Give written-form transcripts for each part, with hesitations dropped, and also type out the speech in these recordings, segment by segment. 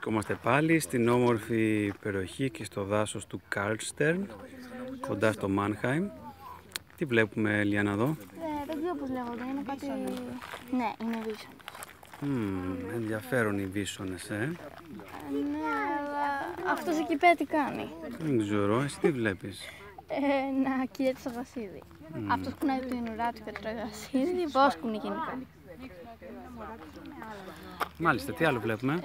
Βρισκόμαστε πάλι στην όμορφη περιοχή και στο δάσος του Καρλστέρν, κοντά στο Μάνχαιμ. Τι βλέπουμε, Λιάννα, εδώ? Δεν ξέρω πώς λέγονται, είναι κάτι... Ναι, είναι βίσονες. Ενδιαφέρον οι βίσονες, Ναι, αλλά αυτός εκεί πέρα τι κάνει? Δεν ξέρω, εσύ τι βλέπεις? Να κυλιέται στο γρασίδι. Αυτός κουνάει την ουρά του και τρώει γρασίδι, βόσκουνε γενικά. Μάλιστα, τι άλλο βλέπουμε?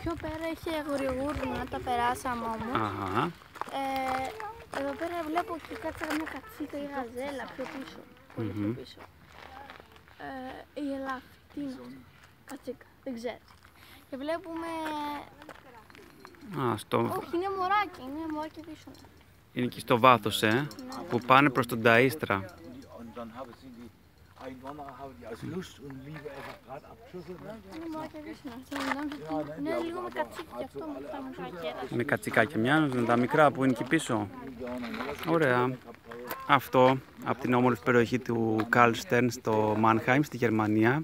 Πιο πέρα είχε αγοριογούρνα, τα περάσαμε όμως. Αχα. Εδώ πέρα βλέπω και κάτι σαν μια κατσίκα ή γαζέλα πιο πίσω. Πολύ πιο πίσω. Η ελάφη, τι είναι αυτό? Κατσίκα, δεν ξέρω. Και βλέπουμε... Όχι, είναι μωράκι πίσω. Είναι και στο βάθος, που πάνε προς τον Ταΐστρα. Είναι λίγο με κατσίκι και αυτό με τα μικρά. Με κατσικάκια μοιάζουν, τα μικρά που είναι εκεί πίσω. Ωραία. Αυτό από την όμορφη περιοχή του Καρλστέρν στο Μάνχαιμ, στη Γερμανία.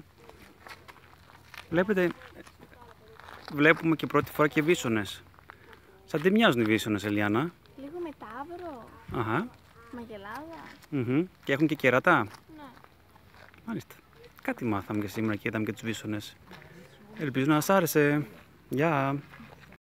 Βλέπουμε και πρώτη φορά και βίσονες. Σαν τι μοιάζουν οι βίσονες, Ελιάννα? Λίγο με ταύρο. Αχα. Μαγελάδα. Και έχουν και κερατά. Ναι. Μάλιστα. Κάτι μάθαμε και σήμερα και είδαμε και τους βίσονες. Ελπίζω να σας άρεσε. Γεια!